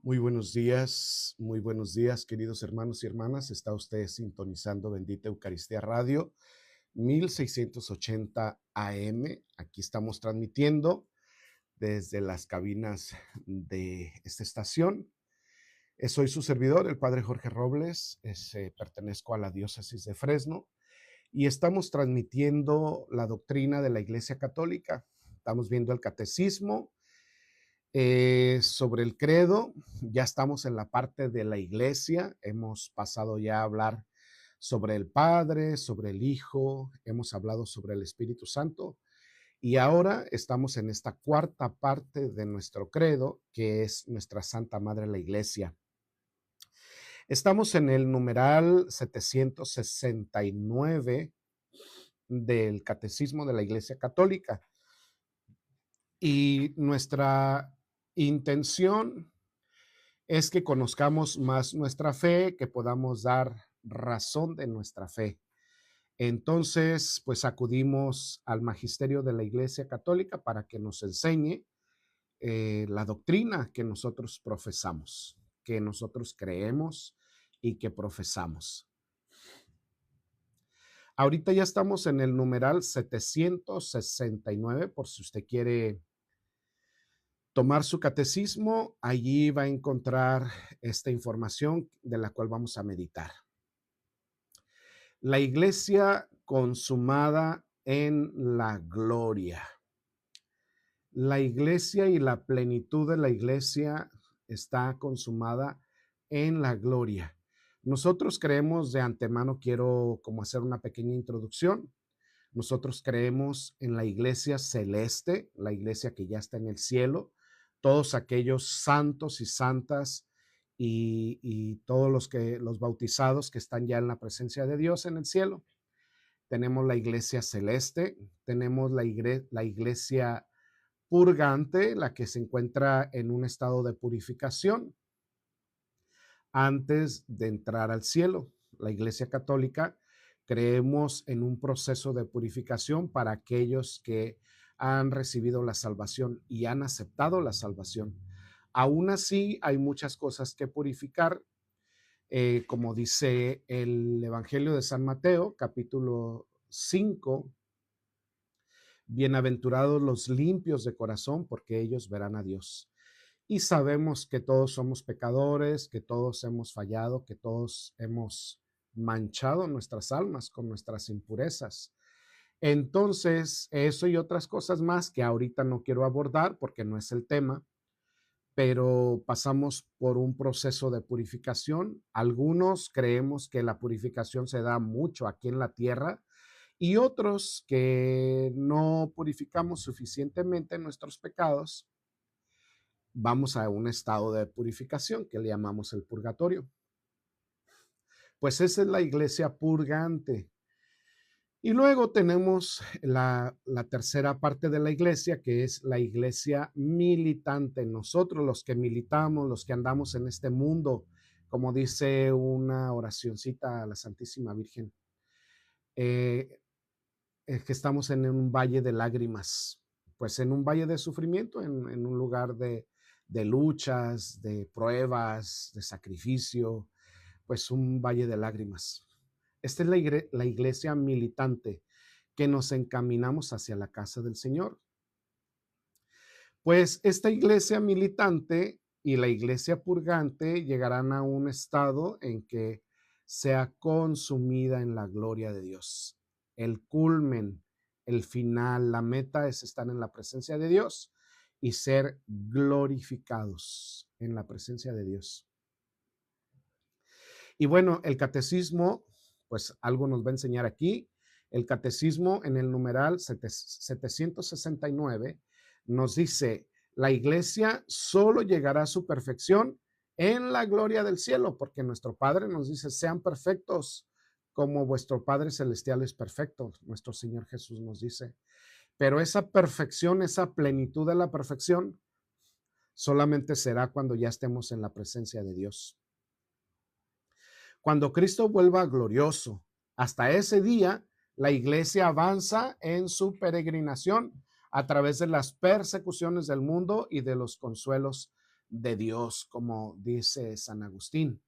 Muy buenos días, queridos hermanos y hermanas. Está usted sintonizando Bendita Eucaristía Radio 1680 AM. Aquí estamos transmitiendo desde las cabinas de esta estación. Soy su servidor, el Padre Jorge Robles. Pertenezco a la diócesis de Fresno y estamos transmitiendo la doctrina de la Iglesia Católica. Estamos viendo el catecismo. Sobre el credo, ya estamos en la parte de la iglesia, hemos pasado ya a hablar sobre el Padre, sobre el Hijo, hemos hablado sobre el Espíritu Santo y ahora estamos en esta cuarta parte de nuestro credo, que es nuestra Santa Madre la Iglesia. Estamos en el numeral 769 del Catecismo de la Iglesia Católica y nuestra intención es que conozcamos más nuestra fe, que podamos dar razón de nuestra fe. Entonces, pues acudimos al magisterio de la Iglesia Católica para que nos enseñe la doctrina que nosotros profesamos, que nosotros creemos y que profesamos. Ahorita ya estamos en el numeral 769, por si usted quiere tomar su catecismo, allí va a encontrar esta información de la cual vamos a meditar. La iglesia consumada en la gloria. La iglesia y la plenitud de la iglesia está consumada en la gloria. Nosotros creemos de antemano, quiero como hacer una pequeña introducción. Nosotros creemos en la iglesia celeste, la iglesia que ya está en el cielo, todos aquellos santos y santas y todos los bautizados que están ya en la presencia de Dios en el cielo. Tenemos la iglesia celeste, tenemos la iglesia purgante, la que se encuentra en un estado de purificación antes de entrar al cielo. La iglesia católica creemos en un proceso de purificación para aquellos que han recibido la salvación y han aceptado la salvación. Aún así, hay muchas cosas que purificar, como dice el Evangelio de San Mateo, capítulo 5, bienaventurados los limpios de corazón, porque ellos verán a Dios. Y sabemos que todos somos pecadores, que todos hemos fallado, que todos hemos manchado nuestras almas con nuestras impurezas. Entonces, eso y otras cosas más que ahorita no quiero abordar porque no es el tema, pero pasamos por un proceso de purificación. Algunos creemos que la purificación se da mucho aquí en la tierra y otros que no purificamos suficientemente nuestros pecados, vamos a un estado de purificación que le llamamos el purgatorio. Pues esa es la iglesia purgante. Y luego tenemos la tercera parte de la iglesia, que es la iglesia militante. Nosotros los que militamos, los que andamos en este mundo, como dice una oracioncita a la Santísima Virgen, que estamos en un valle de lágrimas, pues en un valle de sufrimiento, en un lugar de luchas, de pruebas, de sacrificio, pues un valle de lágrimas. Esta es la iglesia militante que nos encaminamos hacia la casa del Señor. Pues esta iglesia militante y la iglesia purgante llegarán a un estado en que sea consumida en la gloria de Dios. El culmen, el final, la meta es estar en la presencia de Dios y ser glorificados en la presencia de Dios. Y bueno, el catecismo, pues algo nos va a enseñar aquí. El catecismo en el numeral 769 nos dice, la iglesia solo llegará a su perfección en la gloria del cielo, porque nuestro Padre nos dice, sean perfectos como vuestro Padre Celestial es perfecto, nuestro Señor Jesús nos dice. Pero esa perfección, esa plenitud de la perfección, solamente será cuando ya estemos en la presencia de Dios. Cuando Cristo vuelva glorioso, hasta ese día, la iglesia avanza en su peregrinación a través de las persecuciones del mundo y de los consuelos de Dios, como dice San Agustín.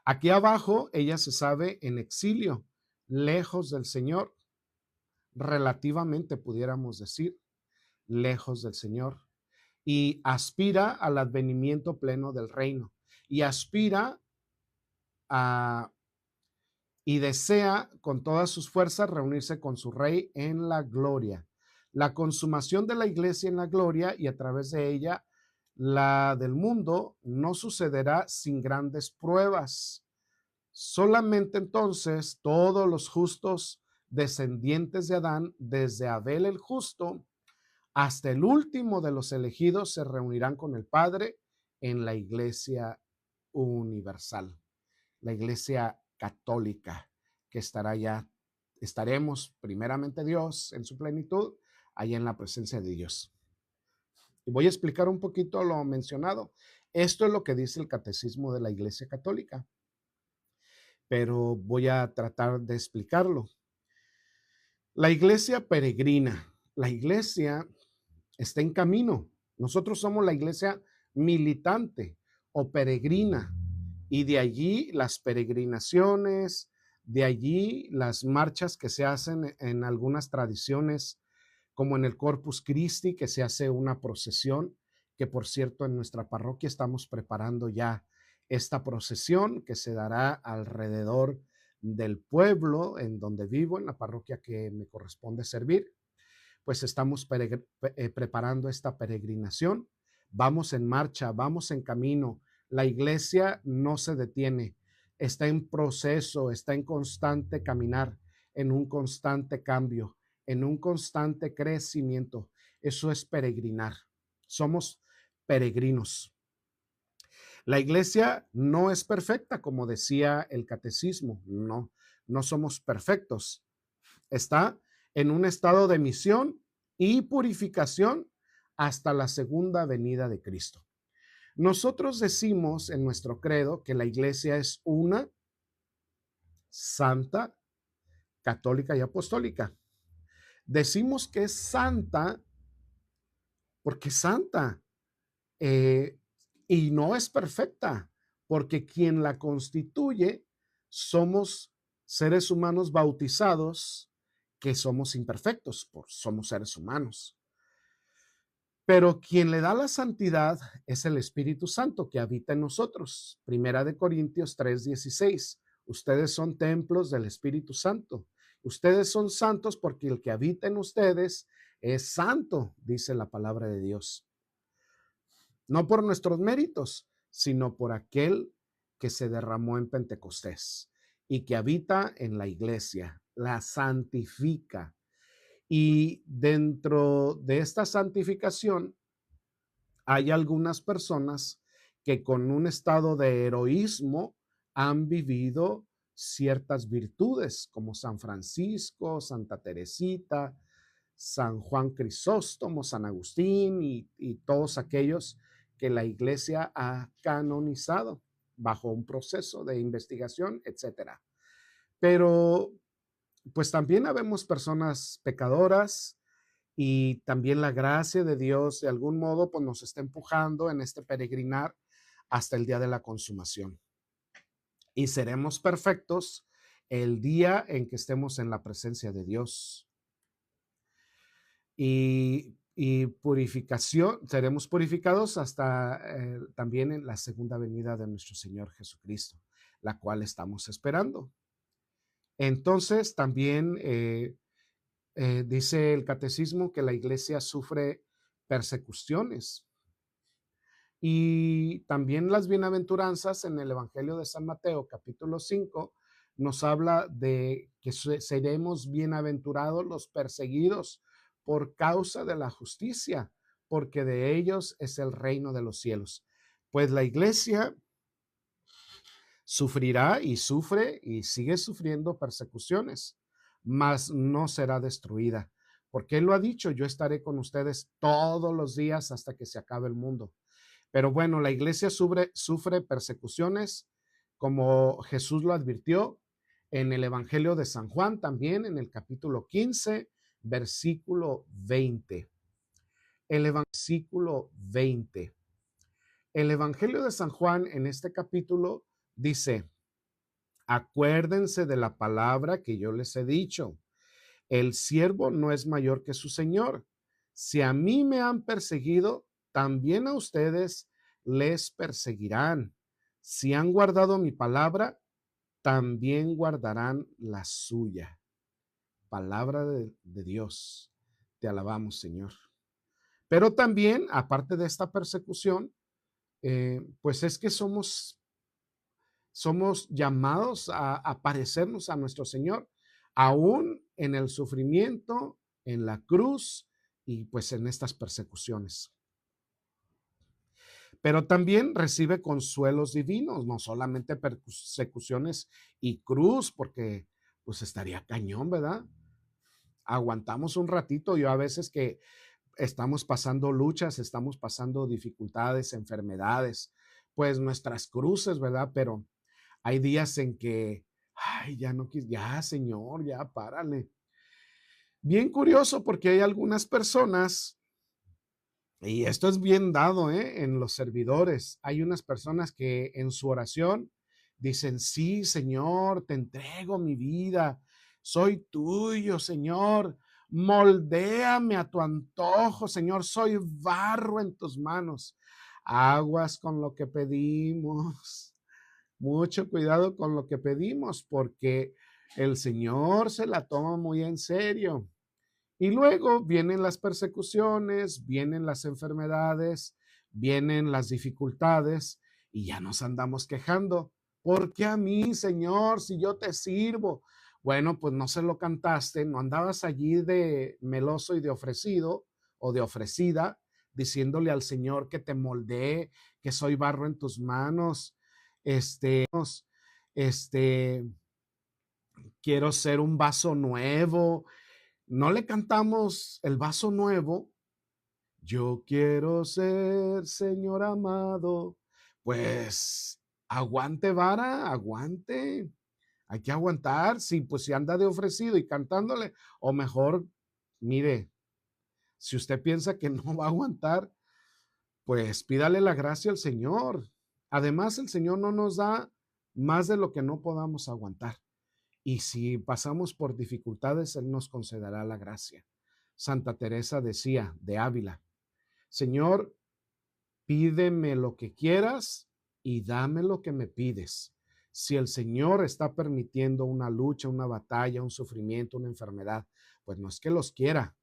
Aquí abajo ella se sabe en exilio, lejos del Señor, relativamente pudiéramos decir, lejos del Señor, y aspira al advenimiento pleno del reino, y aspira a, y desea con todas sus fuerzas reunirse con su rey en la gloria. La consumación de la iglesia en la gloria y a través de ella la del mundo no sucederá sin grandes pruebas. Solamente entonces todos los justos descendientes de Adán, desde Abel el justo hasta el último de los elegidos, se reunirán con el Padre en la iglesia universal, la iglesia católica, que estaremos primeramente Dios en su plenitud, ahí en la presencia de Dios. Y voy a explicar un poquito lo mencionado. Esto es lo que dice el Catecismo de la Iglesia Católica, pero voy a tratar de explicarlo. La iglesia peregrina, la iglesia está en camino. Nosotros somos la iglesia militante o peregrina, y de allí las peregrinaciones, de allí las marchas que se hacen en algunas tradiciones, como en el Corpus Christi, que se hace una procesión, que por cierto en nuestra parroquia estamos preparando ya esta procesión que se dará alrededor del pueblo en donde vivo, en la parroquia que me corresponde servir. Pues estamos preparando esta peregrinación. Vamos en marcha, vamos en camino. La iglesia no se detiene, está en proceso, está en constante caminar, en un constante cambio, en un constante crecimiento. Eso es peregrinar. Somos peregrinos. La iglesia no es perfecta, como decía el catecismo. No, no somos perfectos. Está en un estado de misión y purificación hasta la segunda venida de Cristo. Nosotros decimos en nuestro credo que la iglesia es una, santa, católica y apostólica. Decimos que es santa porque es santa, y no es perfecta, porque quien la constituye somos seres humanos bautizados, que somos imperfectos, somos seres humanos. Pero quien le da la santidad es el Espíritu Santo que habita en nosotros. Primera de Corintios 3:16. Ustedes son templos del Espíritu Santo. Ustedes son santos porque el que habita en ustedes es santo, dice la palabra de Dios. No por nuestros méritos, sino por aquel que se derramó en Pentecostés y que habita en la iglesia, la santifica. Y dentro de esta santificación hay algunas personas que con un estado de heroísmo han vivido ciertas virtudes, como San Francisco, Santa Teresita, San Juan Crisóstomo, San Agustín y todos aquellos que la iglesia ha canonizado bajo un proceso de investigación, etcétera. Pero pues también habemos personas pecadoras, y también la gracia de Dios de algún modo pues nos está empujando en este peregrinar hasta el día de la consumación. Y seremos perfectos el día en que estemos en la presencia de Dios. Y purificación, seremos purificados hasta también en la segunda venida de nuestro Señor Jesucristo, la cual estamos esperando. Entonces también dice el catecismo que la iglesia sufre persecuciones. Y también las bienaventuranzas en el Evangelio de San Mateo, capítulo 5, nos habla de que seremos bienaventurados los perseguidos por causa de la justicia, porque de ellos es el reino de los cielos. Pues la iglesia sufrirá y sufre y sigue sufriendo persecuciones, mas no será destruida, porque Él lo ha dicho: yo estaré con ustedes todos los días hasta que se acabe el mundo. Pero bueno, la iglesia sufre persecuciones, como Jesús lo advirtió en el Evangelio de San Juan, también en el capítulo 15, versículo 20. El versículo 20. El Evangelio de San Juan en este capítulo dice, acuérdense de la palabra que yo les he dicho. El siervo no es mayor que su señor. Si a mí me han perseguido, también a ustedes les perseguirán. Si han guardado mi palabra, también guardarán la suya. Palabra de Dios. Te alabamos, Señor. Pero también, aparte de esta persecución, pues es que somos llamados a parecernos a nuestro Señor, aún en el sufrimiento, en la cruz y pues en estas persecuciones. Pero también recibe consuelos divinos, no solamente persecuciones y cruz, porque pues estaría cañón, ¿verdad? Aguantamos un ratito. Yo a veces que estamos pasando luchas, estamos pasando dificultades, enfermedades, pues nuestras cruces, ¿verdad? Pero hay días en que, ay, ya no quis, ya, Señor, ya párale. Bien curioso porque hay algunas personas, y esto es bien dado, en los servidores, hay unas personas que en su oración dicen, sí, Señor, te entrego mi vida, soy tuyo, Señor, moldéame a tu antojo, Señor, soy barro en tus manos. Aguas con lo que pedimos. Mucho cuidado con lo que pedimos porque el Señor se la toma muy en serio. Y luego vienen las persecuciones, vienen las enfermedades, vienen las dificultades y ya nos andamos quejando. ¿Por qué a mí, Señor, si yo te sirvo? Bueno, pues no se lo cantaste, no andabas allí de meloso y de ofrecido o de ofrecida, diciéndole al Señor que te moldee, que soy barro en tus manos, este, quiero ser un vaso nuevo. No le cantamos el vaso nuevo. Yo quiero ser, Señor amado. Pues aguante vara, aguante. Hay que aguantar. Sí, pues si anda de ofrecido y cantándole, o mejor, mire, si usted piensa que no va a aguantar, pues pídale la gracia al Señor. Además, el Señor no nos da más de lo que no podamos aguantar. Y si pasamos por dificultades, Él nos concederá la gracia. Santa Teresa decía de Ávila, Señor, pídeme lo que quieras y dame lo que me pides. Si el Señor está permitiendo una lucha, una batalla, un sufrimiento, una enfermedad, pues no es que los quiera,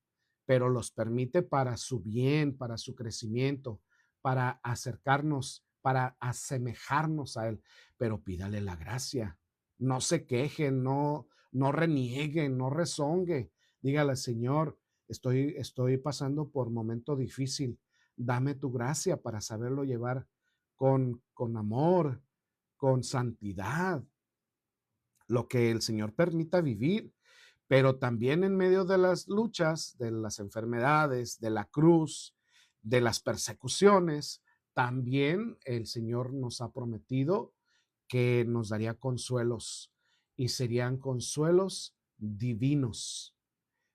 pero los permite para su bien, para su crecimiento, para acercarnos, para asemejarnos a Él. Pero pídale la gracia. No se queje, no reniegue, no rezongue. Dígale, Señor, estoy pasando por momento difícil. Dame tu gracia para saberlo llevar con amor, con santidad, lo que el Señor permita vivir, pero también en medio de las luchas, de las enfermedades, de la cruz, de las persecuciones, también el Señor nos ha prometido que nos daría consuelos y serían consuelos divinos.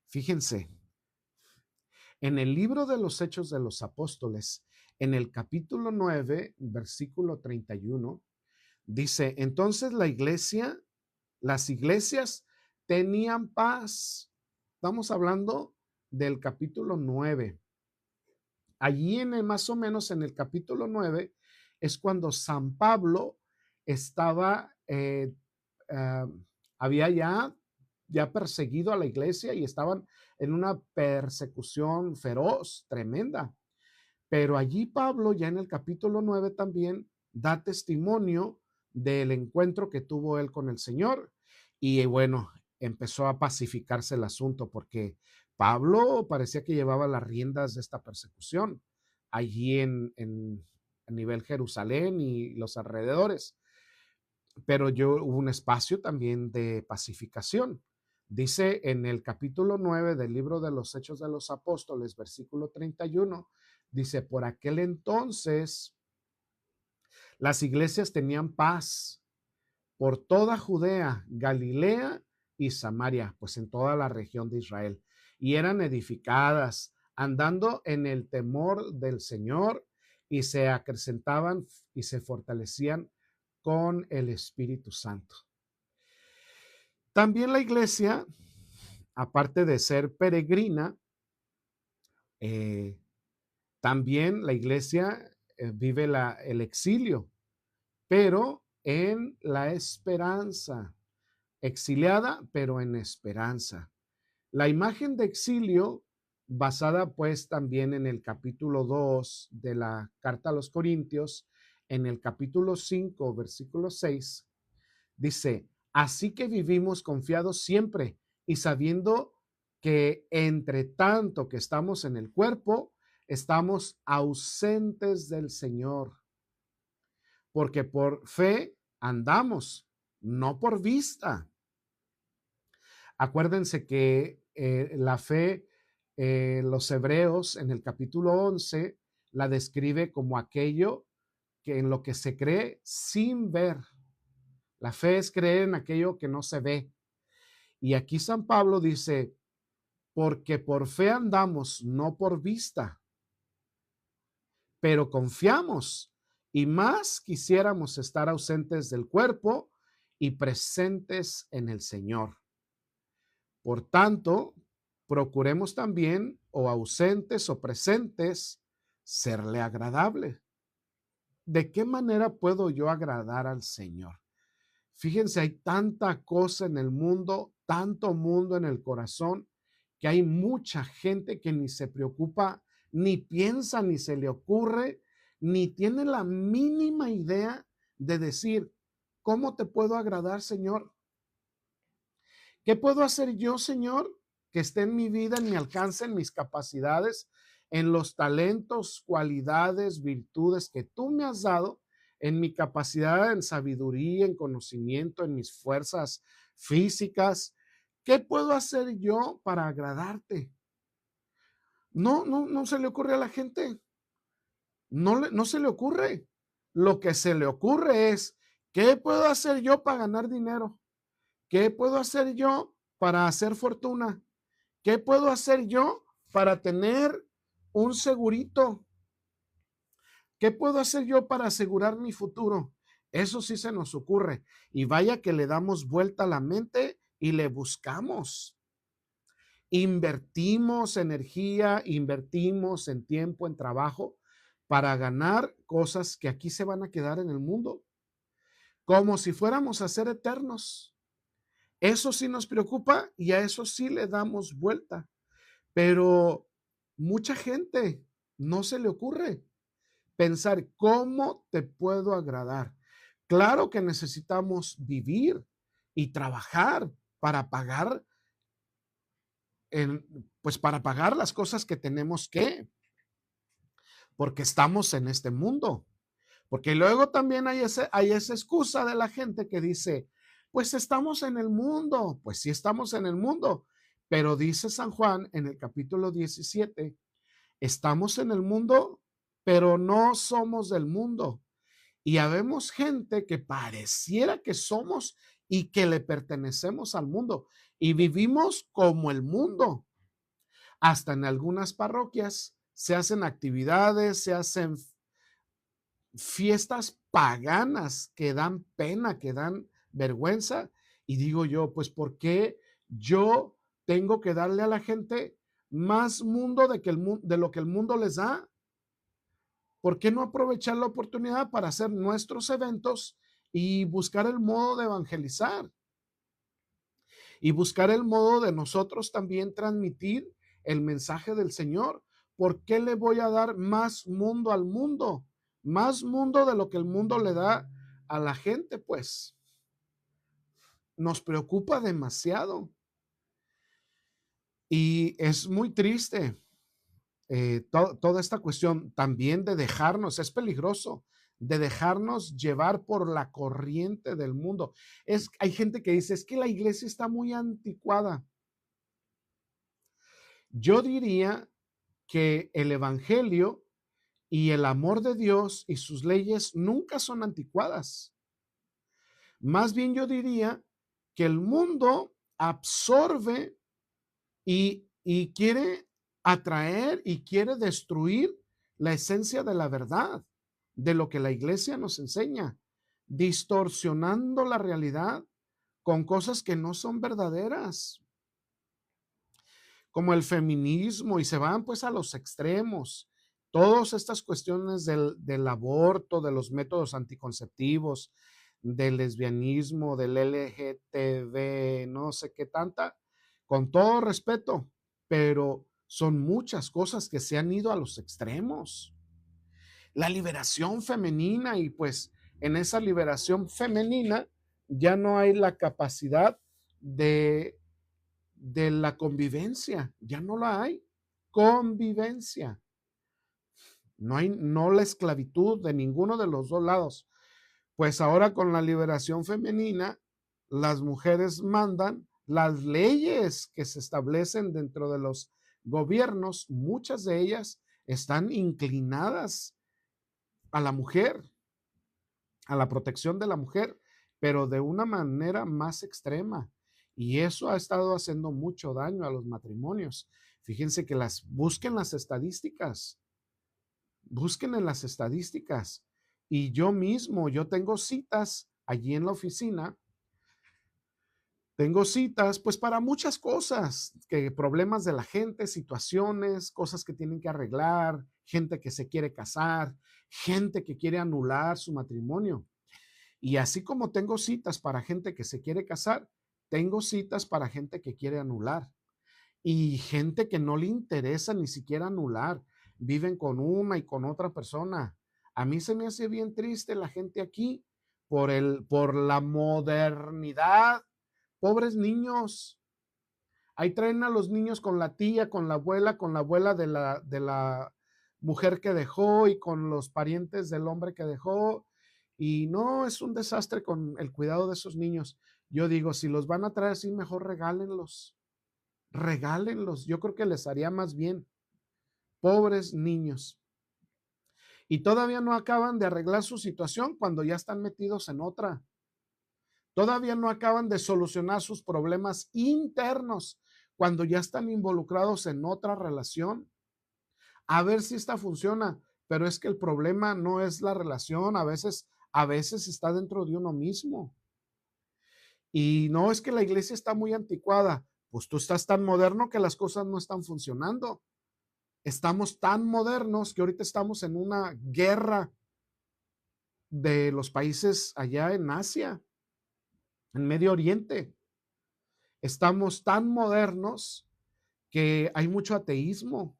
Fíjense, en el libro de los Hechos de los Apóstoles, en el capítulo 9, versículo 31, dice, entonces las iglesias tenían paz. Estamos hablando del capítulo 9. Allí más o menos en el capítulo 9 es cuando San Pablo estaba, había ya perseguido a la iglesia y estaban en una persecución feroz, tremenda. Pero allí Pablo, ya en el capítulo 9 también, da testimonio del encuentro que tuvo él con el Señor. Y bueno, empezó a pacificarse el asunto porque Pablo parecía que llevaba las riendas de esta persecución allí a nivel Jerusalén y los alrededores. Pero hubo un espacio también de pacificación. Dice en el capítulo 9 del libro de los Hechos de los Apóstoles, versículo 31, dice, por aquel entonces las iglesias tenían paz por toda Judea, Galilea y Samaria, pues en toda la región de Israel, y eran edificadas, andando en el temor del Señor y se acrecentaban y se fortalecían con el Espíritu Santo. También la iglesia, aparte de ser peregrina, eh, también la iglesia vive el exilio, pero en la esperanza, exiliada, pero en esperanza. La imagen de exilio, basada pues también en el capítulo 2 de la carta a los Corintios, en el capítulo 5, versículo 6, dice, así que vivimos confiados siempre y sabiendo que entre tanto que estamos en el cuerpo, estamos ausentes del Señor, porque por fe andamos, no por vista. Acuérdense que la fe, los hebreos en el capítulo 11 la describe como aquello que en lo que se cree sin ver. La fe es creer en aquello que no se ve. Y aquí San Pablo dice, porque por fe andamos, no por vista, pero confiamos y más quisiéramos estar ausentes del cuerpo y presentes en el Señor. Por tanto, procuremos también, o ausentes o presentes, serle agradable. ¿De qué manera puedo yo agradar al Señor? Fíjense, hay tanta cosa en el mundo, tanto mundo en el corazón, que hay mucha gente que ni se preocupa, ni piensa, ni se le ocurre, ni tiene la mínima idea de decir, ¿cómo te puedo agradar, Señor? ¿Qué puedo hacer yo, Señor, que esté en mi vida, en mi alcance, en mis capacidades, en los talentos, cualidades, virtudes que tú me has dado, en mi capacidad, en sabiduría, en conocimiento, en mis fuerzas físicas? ¿Qué puedo hacer yo para agradarte? No se le ocurre a la gente. No se le ocurre. Lo que se le ocurre es, ¿qué puedo hacer yo para ganar dinero? ¿Qué puedo hacer yo para hacer fortuna? ¿Qué puedo hacer yo para tener un segurito? ¿Qué puedo hacer yo para asegurar mi futuro? Eso sí se nos ocurre. Y vaya que le damos vuelta a la mente y le buscamos. Invertimos energía, invertimos en tiempo, en trabajo, para ganar cosas que aquí se van a quedar en el mundo, como si fuéramos a ser eternos. Eso sí nos preocupa y a eso sí le damos vuelta. Pero mucha gente no se le ocurre pensar cómo te puedo agradar. Claro que necesitamos vivir y trabajar para pagar, pues para pagar las cosas que tenemos porque estamos en este mundo. Porque luego también hay esa excusa de la gente que dice, pues estamos en el mundo, pues sí estamos en el mundo, pero dice San Juan en el capítulo 17, estamos en el mundo, pero no somos del mundo. Y habemos gente que pareciera que somos y que le pertenecemos al mundo y vivimos como el mundo. Hasta en algunas parroquias se hacen actividades, se hacen fiestas paganas que dan pena, que dan vergüenza. Y digo yo, pues, ¿por qué yo tengo que darle a la gente más mundo de lo que el mundo les da? ¿Por qué no aprovechar la oportunidad para hacer nuestros eventos y buscar el modo de evangelizar? Y buscar el modo de nosotros también transmitir el mensaje del Señor. ¿Por qué le voy a dar más mundo al mundo? Más mundo de lo que el mundo le da a la gente, pues. Nos preocupa demasiado. Y es muy triste toda esta cuestión también de dejarnos, es peligroso, de dejarnos llevar por la corriente del mundo. Hay gente que dice, es que la iglesia está muy anticuada. Yo diría que el evangelio y el amor de Dios y sus leyes nunca son anticuadas. Más bien yo diría que el mundo absorbe y quiere atraer y quiere destruir la esencia de la verdad, de lo que la iglesia nos enseña, distorsionando la realidad con cosas que no son verdaderas, como el feminismo, y se van pues a los extremos. Todas estas cuestiones del aborto, de los métodos anticonceptivos, del lesbianismo, del LGTB, no sé qué tanta, con todo respeto, pero son muchas cosas que se han ido a los extremos. La liberación femenina, y pues en esa liberación femenina ya no hay la capacidad de la convivencia, ya no la hay. Convivencia. No hay, no la esclavitud de ninguno de los dos lados. Pues ahora con la liberación femenina, las mujeres mandan las leyes que se establecen dentro de los gobiernos, muchas de ellas están inclinadas a la mujer, a la protección de la mujer, pero de una manera más extrema. Y eso ha estado haciendo mucho daño a los matrimonios. Fíjense que busquen las estadísticas, busquen en las estadísticas. Y yo tengo citas allí en la oficina, tengo citas pues para muchas cosas, que problemas de la gente, situaciones, cosas que tienen que arreglar, gente que se quiere casar, gente que quiere anular su matrimonio. Y así como tengo citas para gente que se quiere casar, tengo citas para gente que quiere anular y gente que no le interesa ni siquiera anular. Viven con una y con otra persona. A mí se me hace bien triste la gente aquí por la modernidad. Pobres niños. Ahí traen a los niños con la tía, con la abuela de la mujer que dejó y con los parientes del hombre que dejó. Y no, es un desastre con el cuidado de esos niños. Yo digo, si los van a traer así, mejor regálenlos. Regálenlos. Yo creo que les haría más bien. Pobres niños. Y todavía no acaban de arreglar su situación cuando ya están metidos en otra. Todavía no acaban de solucionar sus problemas internos cuando ya están involucrados en otra relación. A ver si esta funciona, pero es que el problema no es la relación, a veces está dentro de uno mismo. Y no es que la iglesia está muy anticuada, pues tú estás tan moderno que las cosas no están funcionando. Estamos tan modernos que ahorita estamos en una guerra de los países allá en Asia, en Medio Oriente. Estamos tan modernos que hay mucho ateísmo,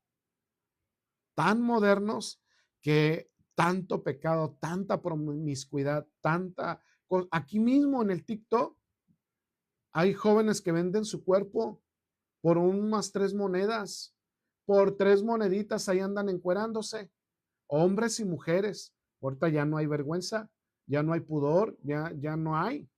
tan modernos que tanto pecado, tanta promiscuidad, aquí mismo en el TikTok hay jóvenes que venden su cuerpo por unas 3 monedas, por 3 moneditas ahí andan encuerándose, hombres y mujeres. Ahorita ya no hay vergüenza, ya no hay pudor, ya no hay.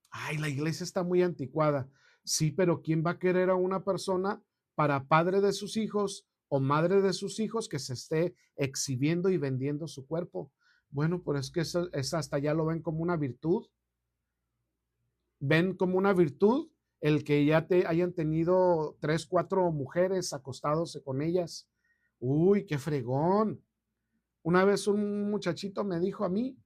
Ay, la iglesia está muy anticuada. Sí, pero ¿quién va a querer a una persona para padre de sus hijos o madre de sus hijos que se esté exhibiendo y vendiendo su cuerpo? Bueno, pues es que eso es hasta ya lo ven como una virtud. Ven como una virtud el que ya te hayan tenido 3, 4 mujeres acostándose con ellas. Uy, qué fregón. Una vez un muchachito me dijo a mí,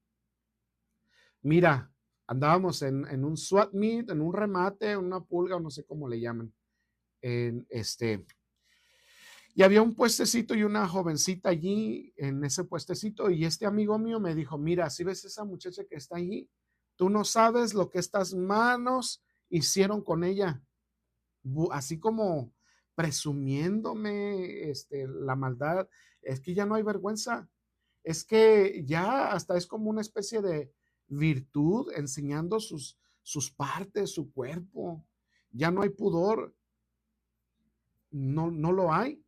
mira, andábamos en un swap meet, en un remate, en una pulga, o no sé cómo le llaman. En y había un puestecito y una jovencita allí en ese puestecito. Y este amigo mío me dijo: mira, si ves esa muchacha que está allí, tú no sabes lo que estas manos hicieron con ella. Así como presumiéndome la maldad. Es que ya no hay vergüenza. Es que ya hasta es como una especie de virtud enseñando sus partes, su cuerpo. Ya no hay pudor, no lo hay.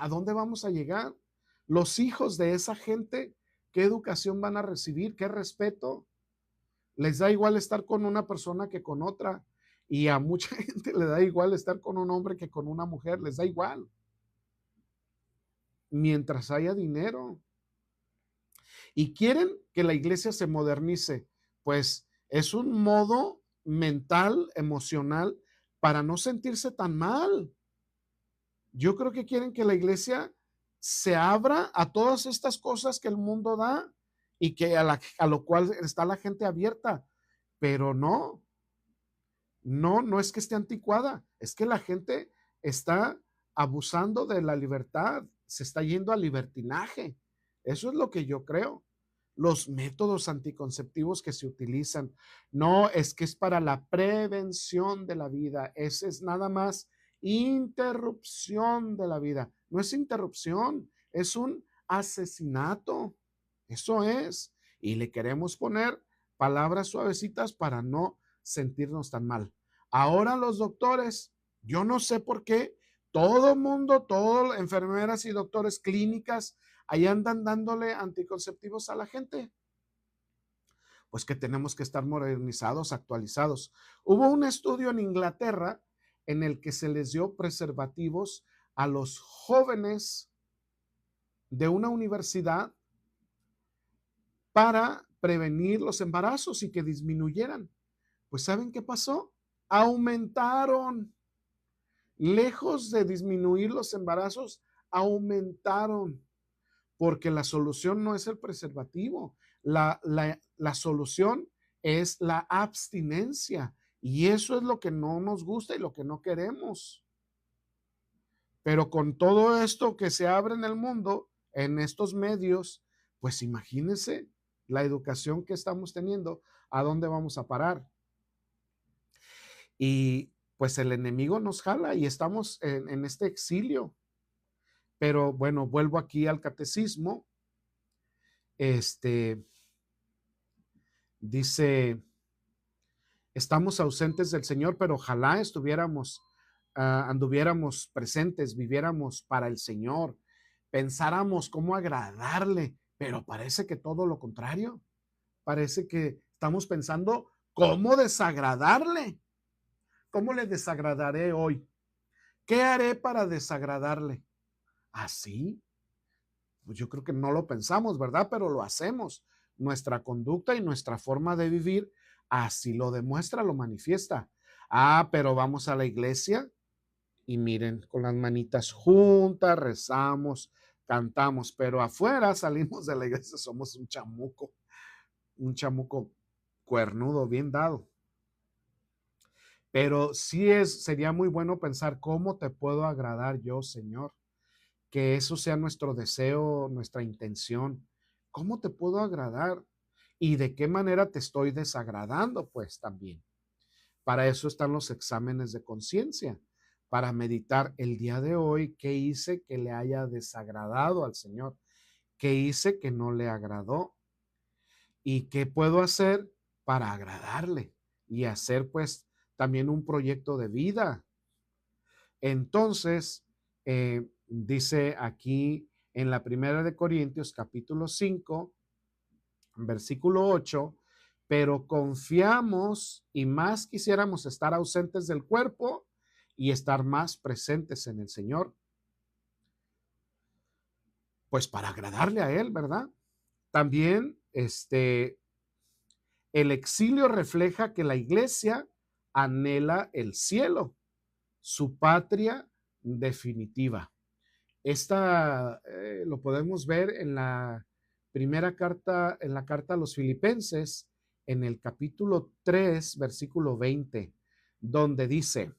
¿A dónde vamos a llegar? Los hijos de esa gente, ¿qué educación van a recibir? ¿Qué respeto? Les da igual estar con una persona que con otra. Y a mucha gente le da igual estar con un hombre que con una mujer, les da igual. Mientras haya dinero. Y quieren que la iglesia se modernice, pues es un modo mental, emocional, para no sentirse tan mal. Yo creo que quieren que la iglesia se abra a todas estas cosas que el mundo da y que a lo cual está la gente abierta, pero no, no es que esté anticuada, es que la gente está abusando de la libertad, se está yendo al libertinaje. Eso es lo que yo creo. Los métodos anticonceptivos que se utilizan, no, es que es para la prevención de la vida, ese es nada más interrupción de la vida. No es interrupción, es un asesinato. Eso es. Y le queremos poner palabras suavecitas para no sentirnos tan mal. Ahora los doctores, yo no sé por qué, todo mundo, todas enfermeras y doctores clínicas, ahí andan dándole anticonceptivos a la gente. Pues que tenemos que estar modernizados, actualizados. Hubo un estudio en Inglaterra en el que se les dio preservativos a los jóvenes de una universidad para prevenir los embarazos y que disminuyeran. Pues ¿saben qué pasó? Aumentaron. Lejos de disminuir los embarazos, aumentaron, porque la solución no es el preservativo, la solución es la abstinencia, y eso es lo que no nos gusta y lo que no queremos. Pero con todo esto que se abre en el mundo, en estos medios, pues imagínense la educación que estamos teniendo, ¿a dónde vamos a parar? Y pues el enemigo nos jala y estamos en este exilio. Pero bueno, vuelvo aquí al catecismo. Dice, estamos ausentes del Señor, pero ojalá estuviéramos, anduviéramos presentes, viviéramos para el Señor, pensáramos cómo agradarle, pero parece que todo lo contrario. Parece que estamos pensando cómo desagradarle. ¿Cómo le desagradaré hoy? ¿Qué haré para desagradarle? ¿Así? Pues yo creo que no lo pensamos, ¿verdad? Pero lo hacemos. Nuestra conducta y nuestra forma de vivir así lo demuestra, lo manifiesta. Pero vamos a la iglesia y miren, con las manitas juntas, rezamos, cantamos, pero afuera salimos de la iglesia, somos un chamuco cuernudo, bien dado. Pero sí sería muy bueno pensar cómo te puedo agradar yo, Señor. Que eso sea nuestro deseo, nuestra intención. ¿Cómo te puedo agradar? ¿Y de qué manera te estoy desagradando? Pues también. Para eso están los exámenes de conciencia, para meditar el día de hoy qué hice que le haya desagradado al Señor, qué hice que no le agradó y qué puedo hacer para agradarle y hacer pues también un proyecto de vida. Entonces, dice aquí en la primera de Corintios capítulo 5, versículo 8, pero confiamos y más quisiéramos estar ausentes del cuerpo y estar más presentes en el Señor, pues para agradarle a Él, ¿verdad? También el exilio refleja que la iglesia anhela el cielo, su patria definitiva. Esta lo podemos ver en la primera carta, en la carta a los Filipenses, en el capítulo 3, versículo 20, donde dice,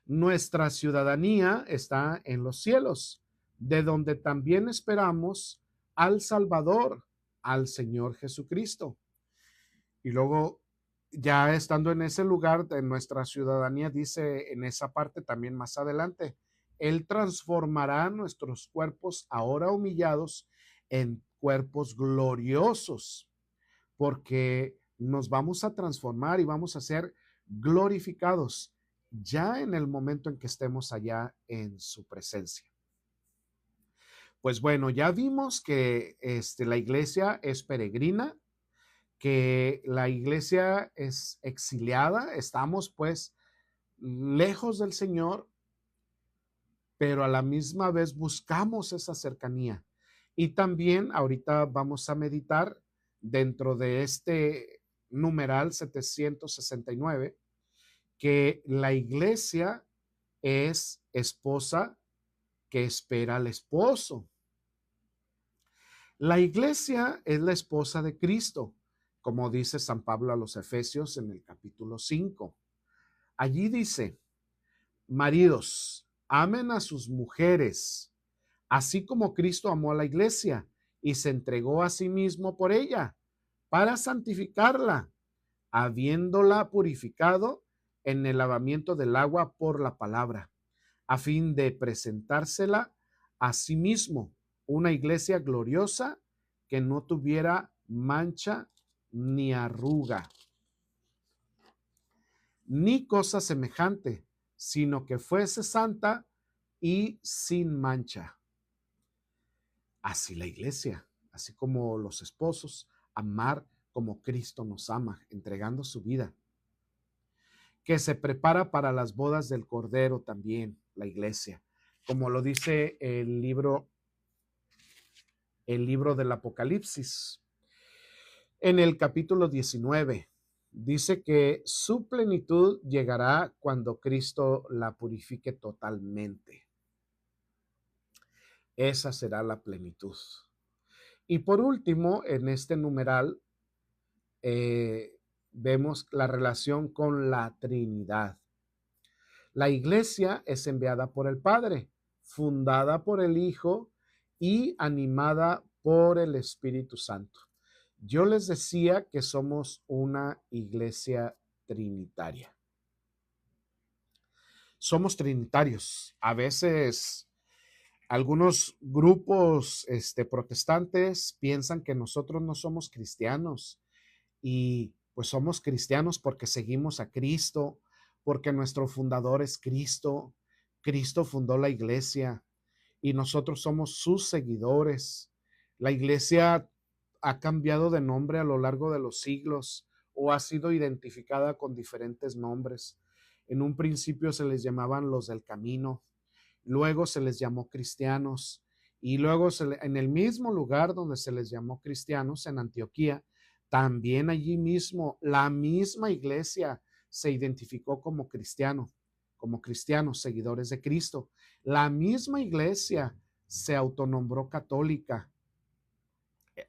nuestra ciudadanía está en los cielos, de donde también esperamos al Salvador, al Señor Jesucristo. Y luego, ya estando en ese lugar de nuestra ciudadanía, dice en esa parte también más adelante, Él transformará nuestros cuerpos ahora humillados en cuerpos gloriosos, porque nos vamos a transformar y vamos a ser glorificados ya en el momento en que estemos allá en su presencia. Pues bueno, ya vimos que la iglesia es peregrina, que la iglesia es exiliada, estamos pues lejos del Señor, pero a la misma vez buscamos esa cercanía. Y también ahorita vamos a meditar dentro de este numeral 769, que la iglesia es esposa que espera al esposo. La iglesia es la esposa de Cristo, como dice San Pablo a los Efesios en el capítulo 5. Allí dice: maridos, amen a sus mujeres, así como Cristo amó a la iglesia y se entregó a sí mismo por ella, para santificarla, habiéndola purificado en el lavamiento del agua por la palabra, a fin de presentársela a sí mismo, una iglesia gloriosa que no tuviera mancha ni arruga, ni cosa semejante, sino que fuese santa y sin mancha. Así la iglesia, así como los esposos, amar como Cristo nos ama, entregando su vida, que se prepara para las bodas del Cordero también, la iglesia, como lo dice el libro del Apocalipsis. En el capítulo 19 dice que su plenitud llegará cuando Cristo la purifique totalmente. Esa será la plenitud. Y por último, en este numeral, vemos la relación con la Trinidad. La iglesia es enviada por el Padre, fundada por el Hijo y animada por el Espíritu Santo. Yo les decía que somos una iglesia trinitaria. Somos trinitarios. A veces algunos grupos protestantes piensan que nosotros no somos cristianos, y pues somos cristianos porque seguimos a Cristo, porque nuestro fundador es Cristo. Cristo fundó la iglesia y nosotros somos sus seguidores. La iglesia ha cambiado de nombre a lo largo de los siglos o ha sido identificada con diferentes nombres. En un principio se les llamaban los del camino, luego se les llamó cristianos, y luego en el mismo lugar donde se les llamó cristianos, en Antioquía, también allí mismo la misma iglesia se identificó como cristianos, seguidores de Cristo. La misma iglesia se autonombró católica.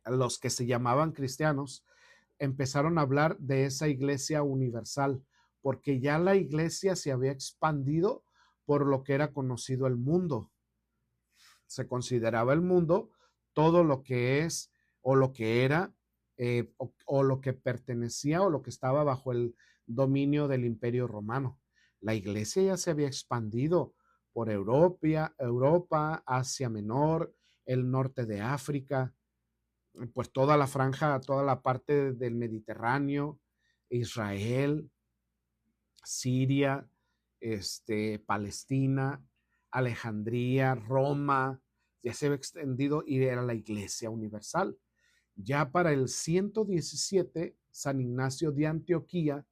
Los que se llamaban cristianos empezaron a hablar de esa iglesia universal, porque ya la iglesia se había expandido por lo que era conocido el mundo. Se consideraba el mundo todo lo que es o lo que era o lo que pertenecía o lo que estaba bajo el dominio del Imperio Romano. La iglesia ya se había expandido por Europa, Asia Menor, el norte de África, pues toda la franja, toda la parte del Mediterráneo, Israel, Siria, Palestina, Alejandría, Roma, ya se había extendido y era la iglesia universal. Ya para el 117, San Ignacio de Antioquía,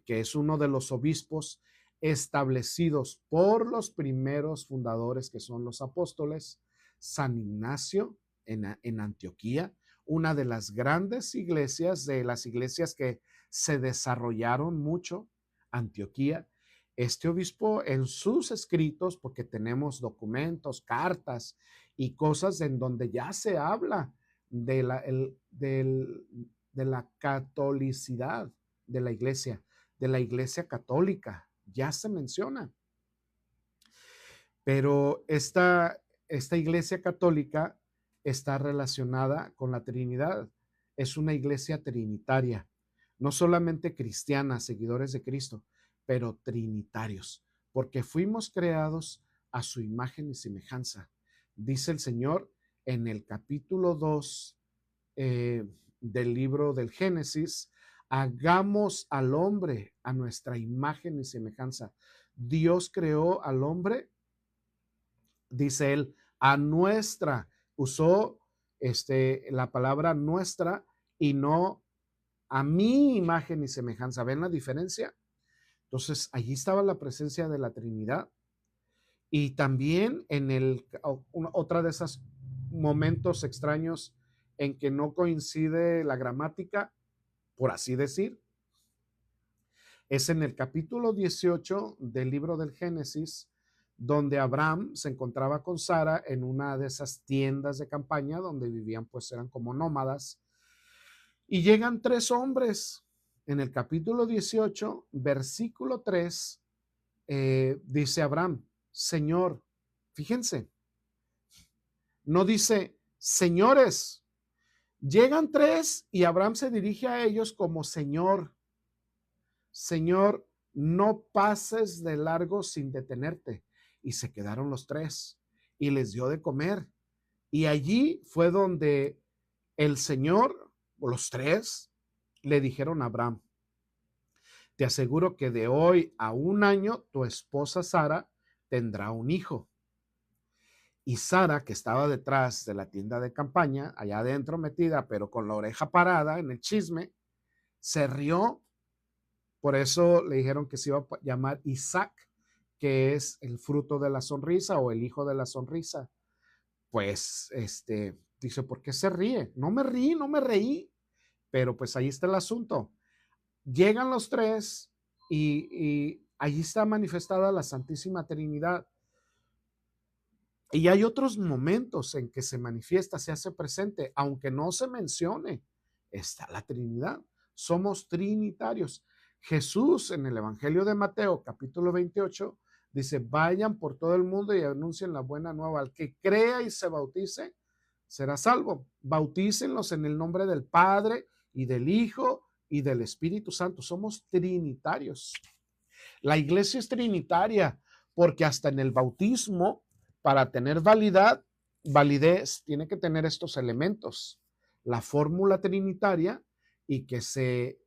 que es uno de los obispos establecidos por los primeros fundadores, que son los apóstoles, San Ignacio en Antioquía, una de las grandes iglesias, de las iglesias que se desarrollaron mucho, Antioquía. Este obispo en sus escritos, porque tenemos documentos, cartas y cosas en donde ya se habla de la catolicidad de la iglesia católica, ya se menciona. Pero esta iglesia católica está relacionada con la Trinidad. Es una iglesia trinitaria, no solamente cristiana, seguidores de Cristo, pero trinitarios, porque fuimos creados a su imagen y semejanza. Dice el Señor en el capítulo 2 del libro del Génesis: hagamos al hombre a nuestra imagen y semejanza. Dios creó al hombre, dice él, a nuestra, usó la palabra nuestra y no a mi imagen y semejanza. ¿Ven la diferencia? Entonces, allí estaba la presencia de la Trinidad. Y también en otra de esos momentos extraños en que no coincide la gramática, por así decir, es en el capítulo 18 del libro del Génesis, donde Abraham se encontraba con Sara en una de esas tiendas de campaña donde vivían, pues eran como nómadas. Y llegan tres hombres. En el capítulo 18, versículo 3, dice Abraham, Señor, fíjense, no dice, señores, llegan tres y Abraham se dirige a ellos como Señor. Señor, no pases de largo sin detenerte. Y se quedaron los tres y les dio de comer. Y allí fue donde el Señor, o los tres, le dijeron a Abraham, te aseguro que de hoy a un año tu esposa Sara tendrá un hijo. Y Sara, que estaba detrás de la tienda de campaña, allá adentro metida, pero con la oreja parada en el chisme, se rió. Por eso le dijeron que se iba a llamar Isaac, que es el fruto de la sonrisa o el hijo de la sonrisa. Pues, dice, ¿por qué se ríe? No me rí, no me reí. Pero pues ahí está el asunto. Llegan los tres y allí está manifestada la Santísima Trinidad. Y hay otros momentos en que se manifiesta, se hace presente, aunque no se mencione, está la Trinidad. Somos trinitarios. Jesús en el Evangelio de Mateo, capítulo 28, dice, vayan por todo el mundo y anuncien la buena nueva. Al que crea y se bautice, será salvo. Bautícenlos en el nombre del Padre y del Hijo y del Espíritu Santo. Somos trinitarios. La iglesia es trinitaria porque hasta en el bautismo, para tener validez, tiene que tener estos elementos. La fórmula trinitaria y que se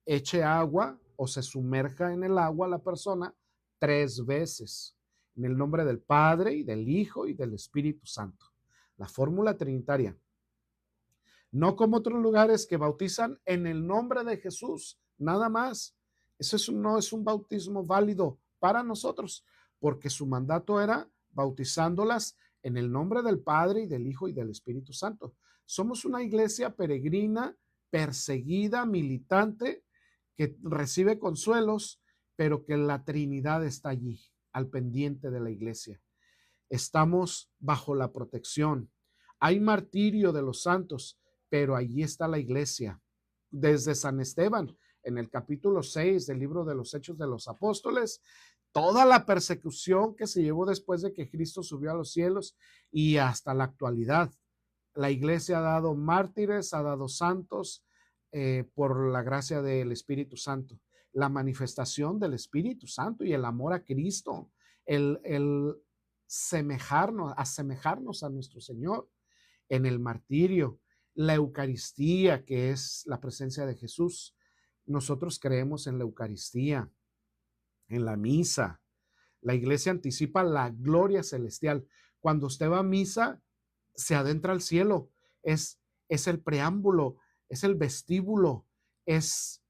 eche agua o se sumerja en el agua la persona 3 veces. En el nombre del Padre y del Hijo y del Espíritu Santo. La fórmula trinitaria. No como otros lugares que bautizan en el nombre de Jesús, nada más. Eso no es un bautismo válido para nosotros, porque su mandato era bautizándolas en el nombre del Padre y del Hijo y del Espíritu Santo. Somos una iglesia peregrina, perseguida, militante, que recibe consuelos, pero que la Trinidad está allí, al pendiente de la iglesia. Estamos bajo la protección. Hay martirio de los santos, pero allí está la iglesia. Desde San Esteban, en el capítulo 6 del libro de los Hechos de los Apóstoles, toda la persecución que se llevó después de que Cristo subió a los cielos y hasta la actualidad. La iglesia ha dado mártires, ha dado santos por la gracia del Espíritu Santo. La manifestación del Espíritu Santo y el amor a Cristo, el asemejarnos a nuestro Señor en el martirio, la Eucaristía, que es la presencia de Jesús. Nosotros creemos en la Eucaristía, en la misa. La iglesia anticipa la gloria celestial. Cuando usted va a misa, se adentra al cielo. Es el preámbulo, es el vestíbulo, es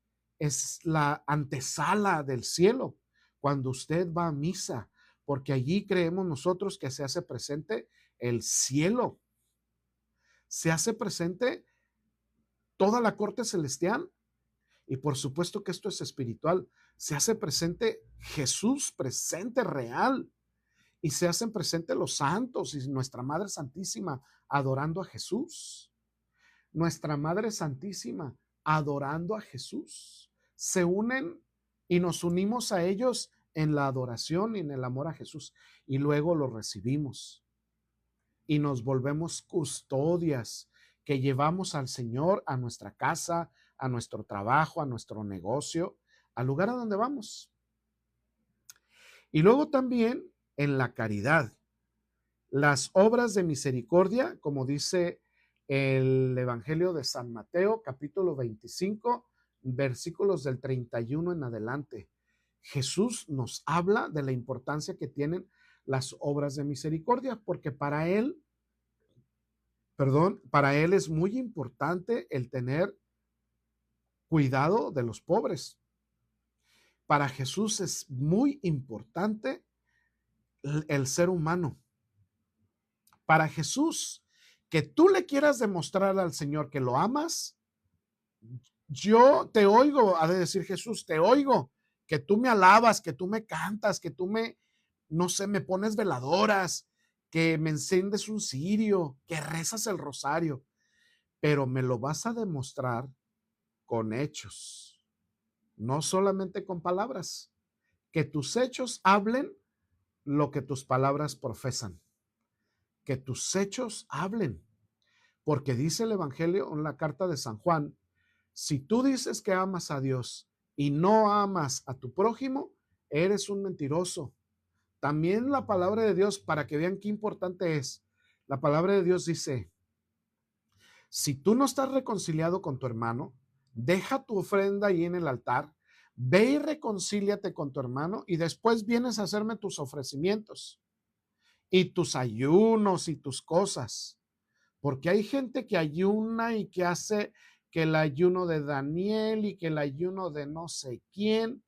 la antesala del cielo. Cuando usted va a misa, porque allí creemos nosotros que se hace presente el cielo. Se hace presente toda la corte celestial. Y por supuesto que esto es espiritual. Se hace presente Jesús, presente, real. Y se hacen presentes los santos y nuestra Madre Santísima adorando a Jesús. Nuestra Madre Santísima adorando a Jesús. Se unen y nos unimos a ellos en la adoración y en el amor a Jesús. Y luego lo recibimos. Y nos volvemos custodias que llevamos al Señor a nuestra casa, a nuestro trabajo, a nuestro negocio, al lugar a donde vamos. Y luego también en la caridad. Las obras de misericordia, como dice el Evangelio de San Mateo, capítulo 25, versículos del 31 en adelante. Jesús nos habla de la importancia que tienen las obras de misericordia, porque para él es muy importante el tener cuidado de los pobres. Para Jesús es muy importante el ser humano. Para Jesús, que tú le quieras demostrar al Señor que lo amas, yo te oigo, ha de decir Jesús, te oigo, que tú me alabas, que tú me cantas, que tú me no sé, me pones veladoras, que me enciendes un cirio, que rezas el rosario, pero me lo vas a demostrar con hechos, no solamente con palabras. Que tus hechos hablen lo que tus palabras profesan. Que tus hechos hablen. Porque dice el Evangelio en la carta de San Juan, si tú dices que amas a Dios y no amas a tu prójimo, eres un mentiroso. También la palabra de Dios, para que vean qué importante es, la palabra de Dios dice, si tú no estás reconciliado con tu hermano, deja tu ofrenda ahí en el altar, ve y reconcíliate con tu hermano y después vienes a hacerme tus ofrecimientos y tus ayunos y tus cosas. Porque hay gente que ayuna y que hace que el ayuno de Daniel y que el ayuno de no sé quién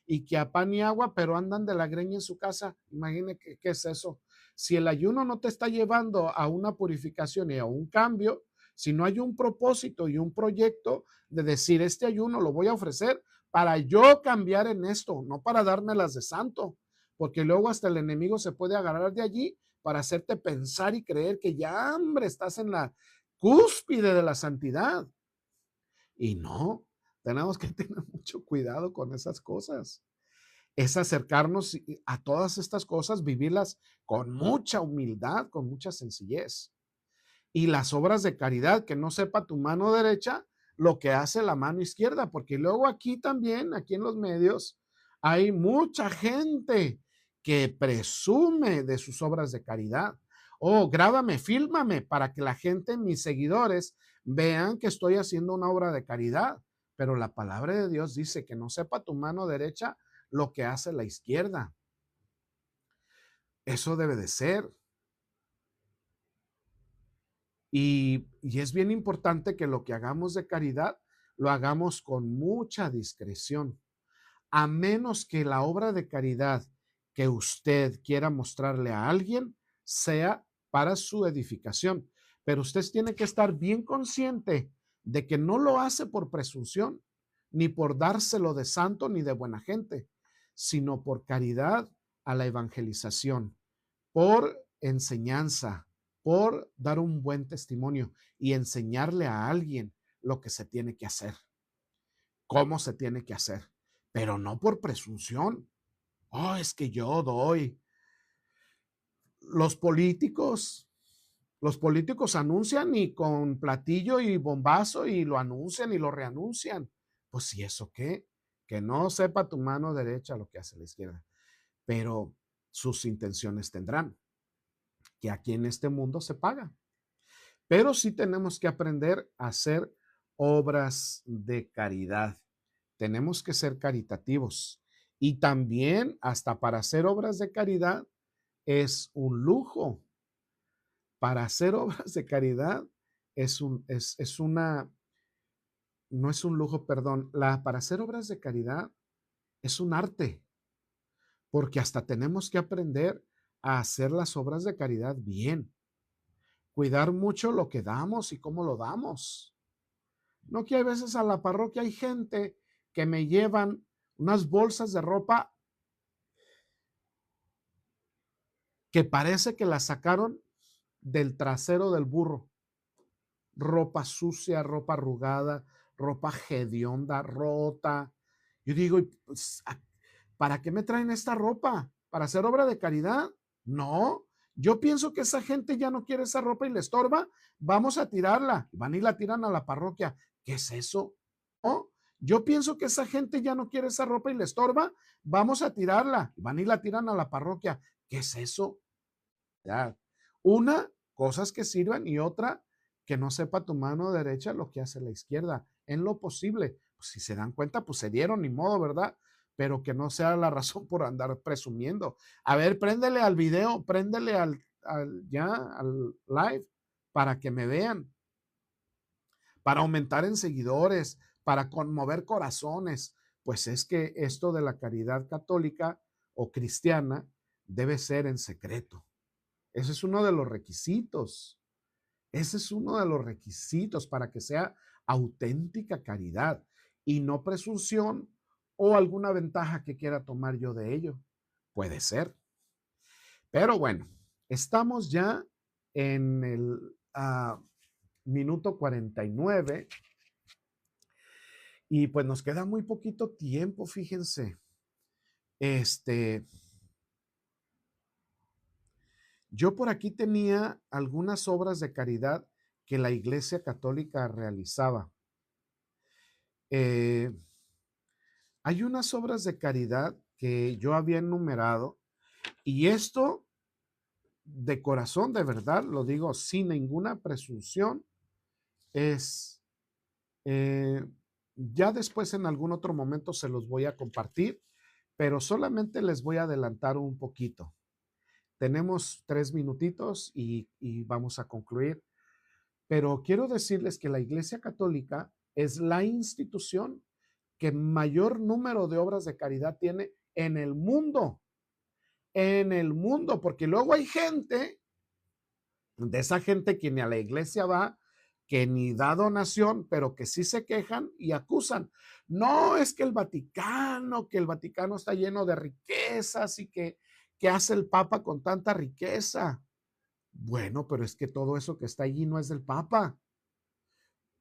y que a pan y agua, pero andan de la greña en su casa. Imagine qué es eso. Si el ayuno no te está llevando a una purificación y a un cambio, si no hay un propósito y un proyecto de decir, este ayuno lo voy a ofrecer para yo cambiar en esto, no para dármelas de santo, porque luego hasta el enemigo se puede agarrar de allí para hacerte pensar y creer que ya, hombre, estás en la cúspide de la santidad. Y no, tenemos que tener mucho cuidado con esas cosas. Es acercarnos a todas estas cosas, vivirlas con mucha humildad, con mucha sencillez. Y las obras de caridad, que no sepa tu mano derecha lo que hace la mano izquierda, porque luego aquí también, aquí en los medios, hay mucha gente que presume de sus obras de caridad. Oh, grábame, fílmame para que la gente, mis seguidores, vean que estoy haciendo una obra de caridad. Pero la palabra de Dios dice que no sepa tu mano derecha lo que hace la izquierda. Eso debe de ser. Y es bien importante que lo que hagamos de caridad lo hagamos con mucha discreción, a menos que la obra de caridad que usted quiera mostrarle a alguien sea para su edificación. Pero usted tiene que estar bien consciente de que no lo hace por presunción, ni por dárselo de santo ni de buena gente, sino por caridad a la evangelización, por enseñanza, por dar un buen testimonio y enseñarle a alguien lo que se tiene que hacer, cómo se tiene que hacer, pero no por presunción. Oh, es que yo doy. Los políticos, los políticos anuncian y con platillo y bombazo y lo anuncian y lo reanuncian. Pues si eso qué, que no sepa tu mano derecha lo que hace la izquierda, pero sus intenciones tendrán, que aquí en este mundo se paga. Pero sí tenemos que aprender a hacer obras de caridad. Tenemos que ser caritativos. Y también, hasta para hacer obras de caridad, es un lujo. Para hacer obras de caridad es una, no es un lujo, perdón. Para hacer obras de caridad es un arte, porque hasta tenemos que aprender a hacer las obras de caridad bien. Cuidar mucho lo que damos y cómo lo damos. No, que hay veces a la parroquia hay gente que me llevan unas bolsas de ropa que parece que las sacaron del trasero del burro. Ropa sucia, ropa arrugada, ropa hedionda, rota. Yo digo, pues, ¿para qué me traen esta ropa? ¿Para hacer obra de caridad? No. Yo pienso que esa gente ya no quiere esa ropa y le estorba. Vamos a tirarla. Van y la tiran a la parroquia. ¿Qué es eso? ¿No? Yo pienso que esa gente ya no quiere esa ropa y le estorba. Vamos a tirarla. Van y la tiran a la parroquia. ¿Qué es eso? Ya. Una, cosas que sirvan y otra, que no sepa tu mano derecha lo que hace la izquierda. En lo posible. Pues si se dan cuenta, pues se dieron, ni modo, ¿verdad? Pero que no sea la razón por andar presumiendo. A ver, préndele al video, préndele al live para que me vean, para aumentar en seguidores, para conmover corazones. Pues es que esto de la caridad católica o cristiana debe ser en secreto. Ese es uno de los requisitos. Ese es uno de los requisitos para que sea auténtica caridad y no presunción o alguna ventaja que quiera tomar yo de ello. Puede ser. Pero bueno, estamos ya en el minuto 49 y pues nos queda muy poquito tiempo, fíjense. Este, yo por aquí tenía algunas obras de caridad que la Iglesia Católica realizaba. Eh, Hay unas obras de caridad que yo había enumerado y esto de corazón, de verdad, lo digo sin ninguna presunción, es, eh, ya después en algún otro momento se los voy a compartir, pero solamente les voy a adelantar un poquito. Tenemos 3 minutitos y vamos a concluir, pero quiero decirles que la Iglesia Católica es la institución que mayor número de obras de caridad tiene en el mundo, porque luego hay gente, de esa gente que ni a la iglesia va, que ni da donación, pero que sí se quejan y acusan. No, es que el Vaticano está lleno de riquezas y que hace el Papa con tanta riqueza. Bueno, pero es que todo eso que está allí no es del Papa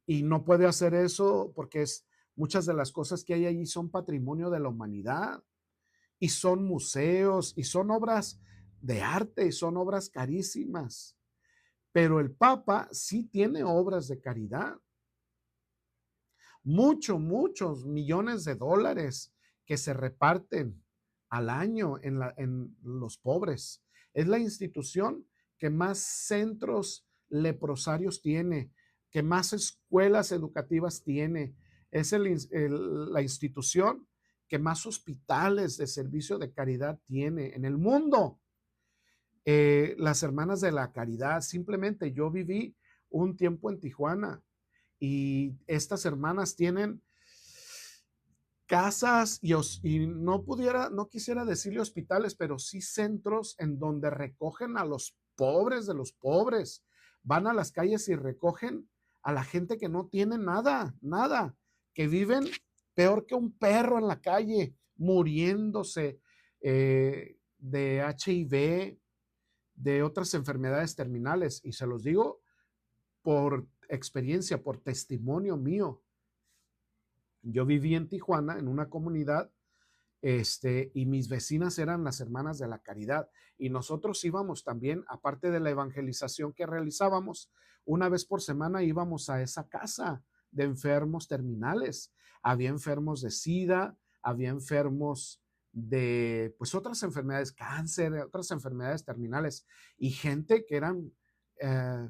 y no puede hacer eso porque muchas de las cosas que hay allí son patrimonio de la humanidad y son museos y son obras de arte y son obras carísimas. Pero el Papa sí tiene obras de caridad, muchos millones de dólares que se reparten al año en los pobres. Es la institución que más centros leprosarios tiene, que más escuelas educativas tiene. Es la institución que más hospitales de servicio de caridad tiene en el mundo. Las hermanas de la caridad, simplemente yo viví un tiempo en Tijuana y estas hermanas tienen casas y no quisiera decirle hospitales, pero sí centros en donde recogen a los pobres de los pobres. Van a las calles y recogen a la gente que no tiene nada, nada, que viven peor que un perro en la calle, muriéndose de HIV, de otras enfermedades terminales. Y se los digo por experiencia, por testimonio mío. Yo viví en Tijuana, en una comunidad, y mis vecinas eran las hermanas de la caridad. Y nosotros íbamos también, aparte de la evangelización que realizábamos, una vez por semana íbamos a esa casa de enfermos terminales. Había enfermos de SIDA, había enfermos de, pues, otras enfermedades, cáncer, otras enfermedades terminales, y gente que eran, eh,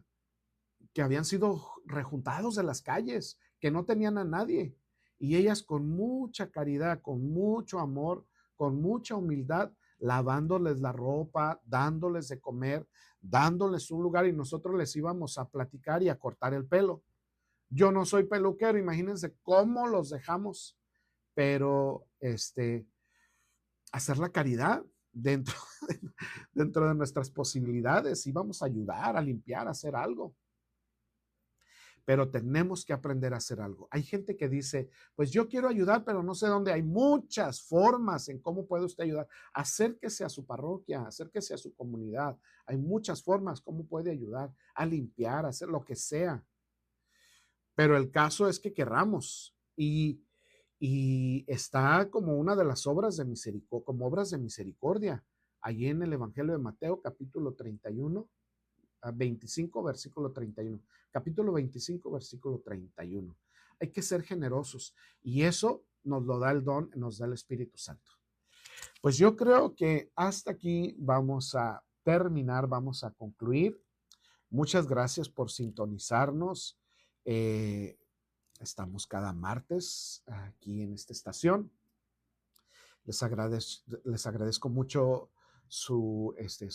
que habían sido rejuntados de las calles, que no tenían a nadie. Y ellas con mucha caridad, con mucho amor, con mucha humildad, lavándoles la ropa, dándoles de comer, dándoles un lugar y nosotros les íbamos a platicar y a cortar el pelo. Yo no soy peluquero, imagínense cómo los dejamos, pero hacer la caridad dentro, dentro de nuestras posibilidades, íbamos a ayudar, a limpiar, a hacer algo. Pero tenemos que aprender a hacer algo. Hay gente que dice, pues yo quiero ayudar, pero no sé dónde. Hay muchas formas en cómo puede usted ayudar. Acérquese a su parroquia, acérquese a su comunidad. Hay muchas formas cómo puede ayudar a limpiar, a hacer lo que sea. Pero el caso es que querramos y está como una de las obras de misericordia, como obras de misericordia. Allí en el Evangelio de Mateo, capítulo 31, 25, versículo 31. Capítulo 25, versículo 31. Hay que ser generosos y eso nos lo da el don, nos da el Espíritu Santo. Pues yo creo que hasta aquí vamos a terminar, vamos a concluir. Muchas gracias por sintonizarnos. Eh, Estamos cada martes aquí en esta estación. Les agradezco mucho su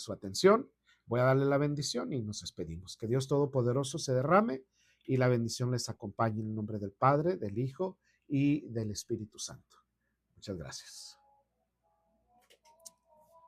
atención. Voy a darle la bendición y nos despedimos. Que Dios Todopoderoso se derrame y la bendición les acompañe en el nombre del Padre, del Hijo y del Espíritu Santo. Muchas gracias.